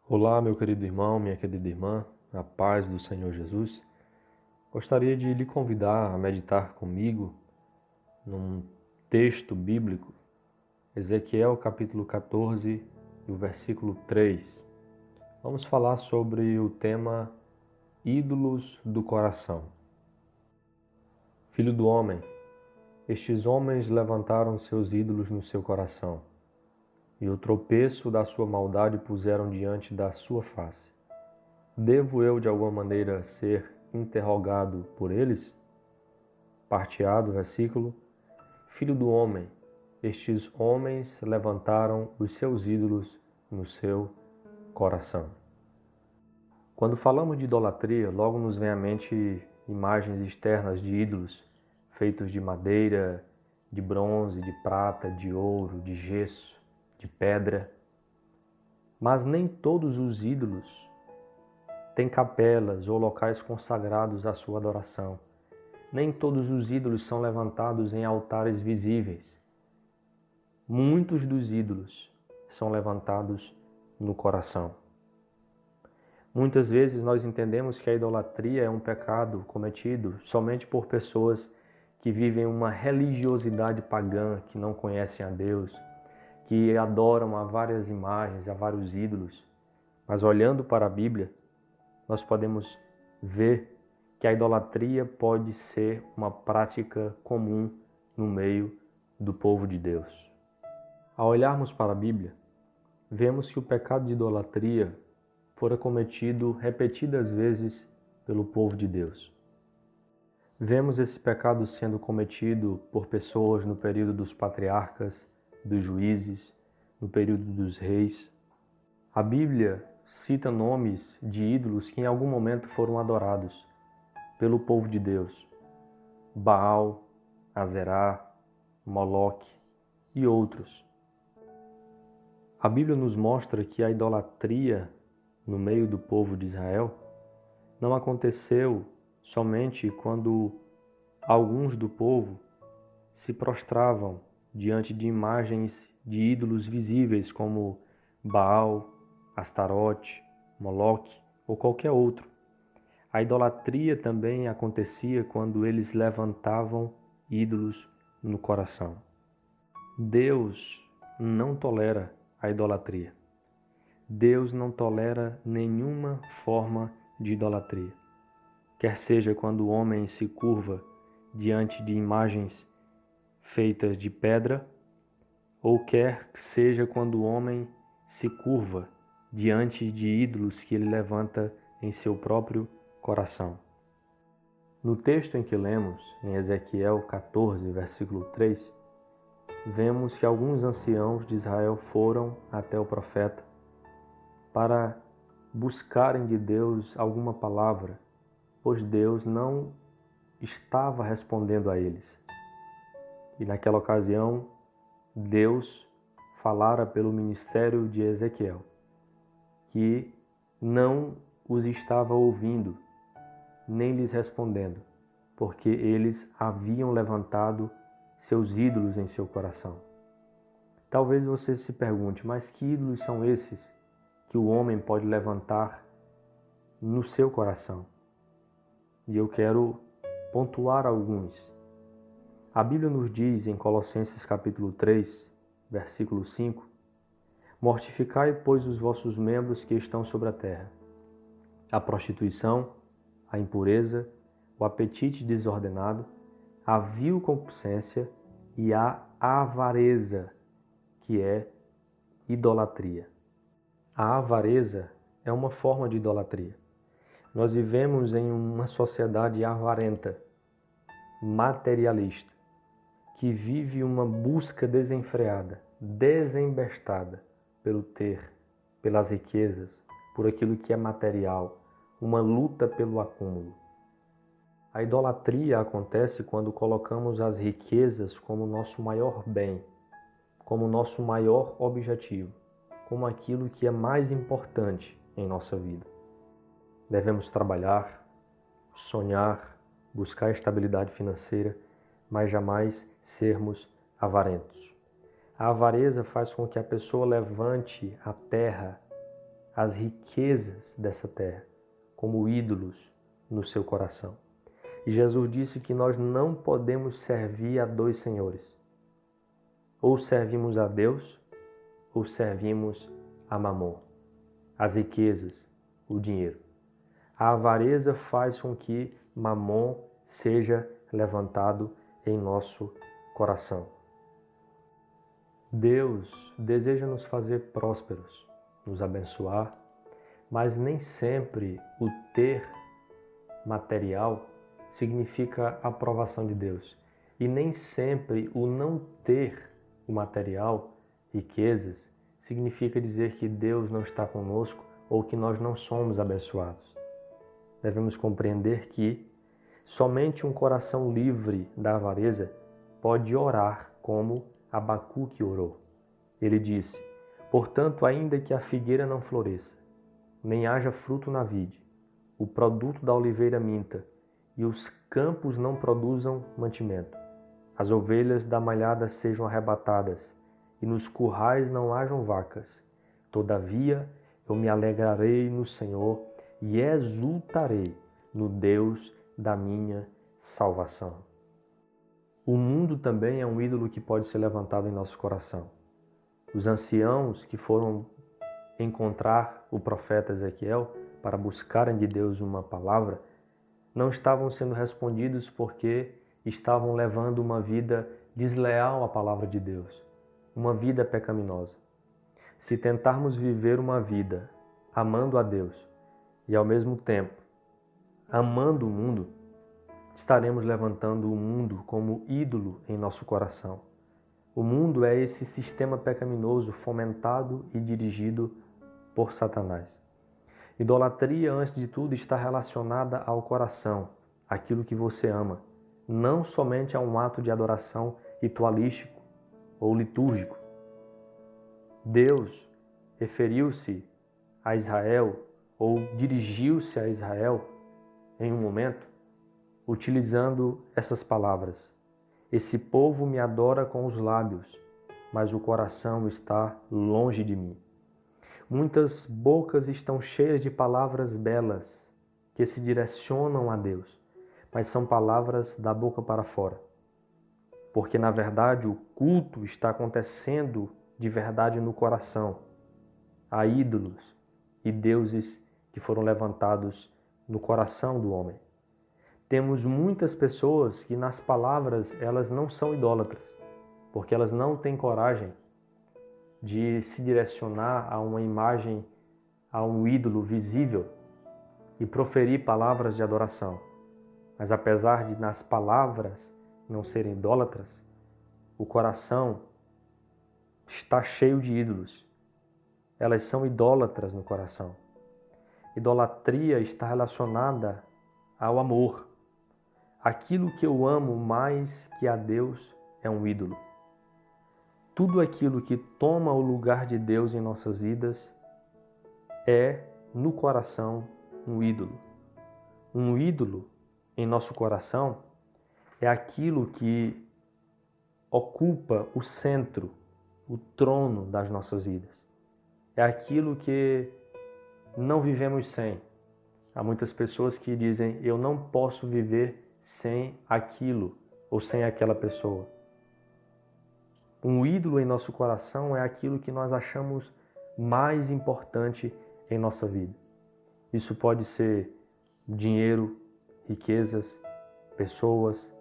Olá, meu querido irmão, minha querida irmã, a paz do Senhor Jesus. Gostaria de lhe convidar a meditar comigo num texto bíblico, Ezequiel capítulo 14 e o versículo 3. Vamos falar sobre o tema ídolos do coração. Filho do homem, estes homens levantaram seus ídolos no seu coração, e o tropeço da sua maldade puseram diante da sua face. Devo eu, de alguma maneira, ser interrogado por eles? Parte A do versículo: Filho do homem, estes homens levantaram os seus ídolos no seu coração. Quando falamos de idolatria, logo nos vem à mente imagens externas de ídolos, feitos de madeira, de bronze, de prata, de ouro, de gesso, de pedra. Mas nem todos os ídolos têm capelas ou locais consagrados à sua adoração. Nem todos os ídolos são levantados em altares visíveis. Muitos dos ídolos são levantados no coração. Muitas vezes nós entendemos que a idolatria é um pecado cometido somente por pessoas que vivem uma religiosidade pagã, que não conhecem a Deus, que adoram a várias imagens, a vários ídolos. Mas olhando para a Bíblia, nós podemos ver que a idolatria pode ser uma prática comum no meio do povo de Deus. Ao olharmos para a Bíblia, vemos que o pecado de idolatria fora cometido repetidas vezes pelo povo de Deus. Vemos esse pecado sendo cometido por pessoas no período dos patriarcas, dos juízes, no período dos reis. A Bíblia cita nomes de ídolos que em algum momento foram adorados pelo povo de Deus: Baal, Azerá, Moloque e outros. A Bíblia nos mostra que a idolatria no meio do povo de Israel não aconteceu somente quando alguns do povo se prostravam diante de imagens de ídolos visíveis como Baal, Astarote, Moloque ou qualquer outro. A idolatria também acontecia quando eles levantavam ídolos no coração. Deus não tolera a idolatria. Deus não tolera nenhuma forma de idolatria. Quer seja quando o homem se curva diante de imagens feitas de pedra, ou quer seja quando o homem se curva diante de ídolos que ele levanta em seu próprio coração. No texto em que lemos, em Ezequiel 14, versículo 3, vemos que alguns anciãos de Israel foram até o profeta para buscarem de Deus alguma palavra, pois Deus não estava respondendo a eles. E naquela ocasião, Deus falara pelo ministério de Ezequiel, que não os estava ouvindo, nem lhes respondendo, porque eles haviam levantado seus ídolos em seu coração. Talvez você se pergunte, mas que ídolos são esses que o homem pode levantar no seu coração? E eu quero pontuar alguns. A Bíblia nos diz em Colossenses capítulo 3, versículo 5, mortificai, pois, os vossos membros que estão sobre a terra: a prostituição, a impureza, o apetite desordenado, a vil concupiscência e a avareza, que é idolatria. A avareza é uma forma de idolatria. Nós vivemos em uma sociedade avarenta, materialista, que vive uma busca desenfreada, desembestada pelo ter, pelas riquezas, por aquilo que é material, uma luta pelo acúmulo. A idolatria acontece quando colocamos as riquezas como nosso maior bem, como nosso maior objetivo, como aquilo que é mais importante em nossa vida. Devemos trabalhar, sonhar, buscar estabilidade financeira, mas jamais sermos avarentos. A avareza faz com que a pessoa levante a terra, as riquezas dessa terra como ídolos no seu coração. E Jesus disse que nós não podemos servir a dois senhores. Ou servimos a Deus, ou servimos a Mamon, as riquezas, o dinheiro. A avareza faz com que Mamon seja levantado em nosso coração. Deus deseja nos fazer prósperos, nos abençoar, mas nem sempre o ter material significa aprovação de Deus. E nem sempre o não ter o material, riquezas, significa dizer que Deus não está conosco ou que nós não somos abençoados. Devemos compreender que somente um coração livre da avareza pode orar como Abacuque orou. Ele disse: portanto, ainda que a figueira não floresça, nem haja fruto na vide, o produto da oliveira minta, e os campos não produzam mantimento, as ovelhas da malhada sejam arrebatadas, e nos currais não hajam vacas. Todavia, eu me alegrarei no Senhor e exultarei no Deus da minha salvação. O mundo também é um ídolo que pode ser levantado em nosso coração. Os anciãos que foram encontrar o profeta Ezequiel para buscarem de Deus uma palavra, não estavam sendo respondidos porque estavam levando uma vida desleal à palavra de Deus, uma vida pecaminosa. Se tentarmos viver uma vida amando a Deus e ao mesmo tempo amando o mundo, estaremos levantando o mundo como ídolo em nosso coração. O mundo é esse sistema pecaminoso fomentado e dirigido por Satanás. Idolatria, antes de tudo, está relacionada ao coração, aquilo que você ama, não somente a um ato de adoração ritualístico ou litúrgico. Deus referiu-se a Israel ou dirigiu-se a Israel em um momento utilizando essas palavras: esse povo me adora com os lábios, mas o coração está longe de mim. Muitas bocas estão cheias de palavras belas que se direcionam a Deus, mas são palavras da boca para fora. Porque, na verdade, o culto está acontecendo de verdade no coração. Há ídolos e deuses que foram levantados no coração do homem. Temos muitas pessoas que nas palavras elas não são idólatras, porque elas não têm coragem de se direcionar a uma imagem, a um ídolo visível e proferir palavras de adoração. Mas apesar de nas palavras não serem idólatras, o coração está cheio de ídolos. Elas são idólatras no coração. Idolatria está relacionada ao amor. Aquilo que eu amo mais que a Deus é um ídolo. Tudo aquilo que toma o lugar de Deus em nossas vidas é, no coração, um ídolo. Um ídolo em nosso coração é aquilo que ocupa o centro, o trono das nossas vidas. É aquilo que não vivemos sem. Há muitas pessoas que dizem: eu não posso viver sem aquilo ou sem aquela pessoa. Um ídolo em nosso coração é aquilo que nós achamos mais importante em nossa vida. Isso pode ser dinheiro, riquezas, pessoas,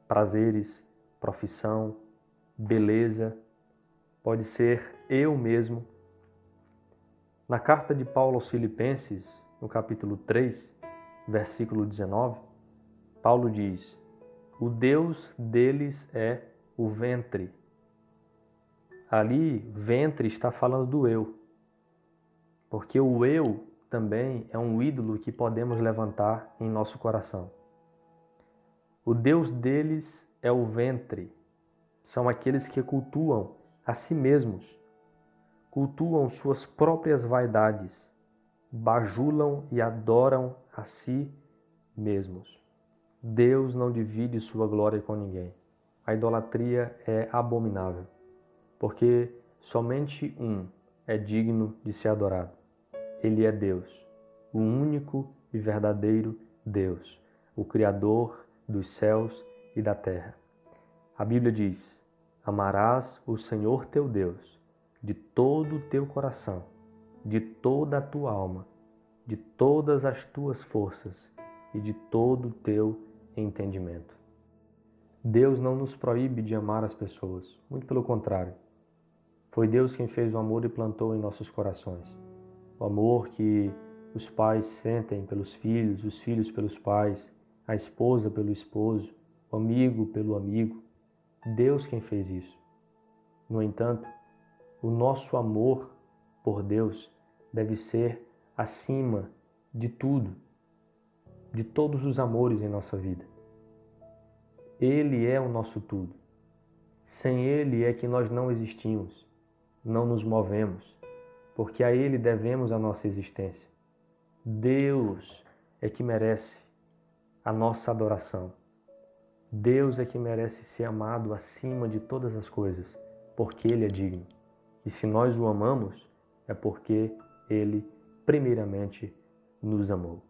prazeres, profissão, beleza. Pode ser eu mesmo. Na carta de Paulo aos Filipenses, no capítulo 3, versículo 19, Paulo diz: o Deus deles é o ventre. Ali, ventre está falando do eu, porque o eu também é um ídolo que podemos levantar em nosso coração. O Deus deles é o ventre, são aqueles que cultuam a si mesmos, cultuam suas próprias vaidades, bajulam e adoram a si mesmos. Deus não divide sua glória com ninguém. A idolatria é abominável, porque somente um é digno de ser adorado. Ele é Deus, o único e verdadeiro Deus, o Criador dos céus e da terra. A Bíblia diz: amarás o Senhor teu Deus de todo o teu coração, de toda a tua alma, de todas as tuas forças e de todo o teu entendimento. Deus não nos proíbe de amar as pessoas, muito pelo contrário. Foi Deus quem fez o amor e plantou em nossos corações. O amor que os pais sentem pelos filhos, os filhos pelos pais, a esposa pelo esposo, o amigo pelo amigo. Deus quem fez isso. No entanto, o nosso amor por Deus deve ser acima de tudo, de todos os amores em nossa vida. Ele é o nosso tudo. Sem Ele é que nós não existimos, não nos movemos, porque a Ele devemos a nossa existência. Deus é que merece a nossa adoração. Deus é que merece ser amado acima de todas as coisas, porque Ele é digno. E se nós o amamos, é porque Ele, primeiramente, nos amou.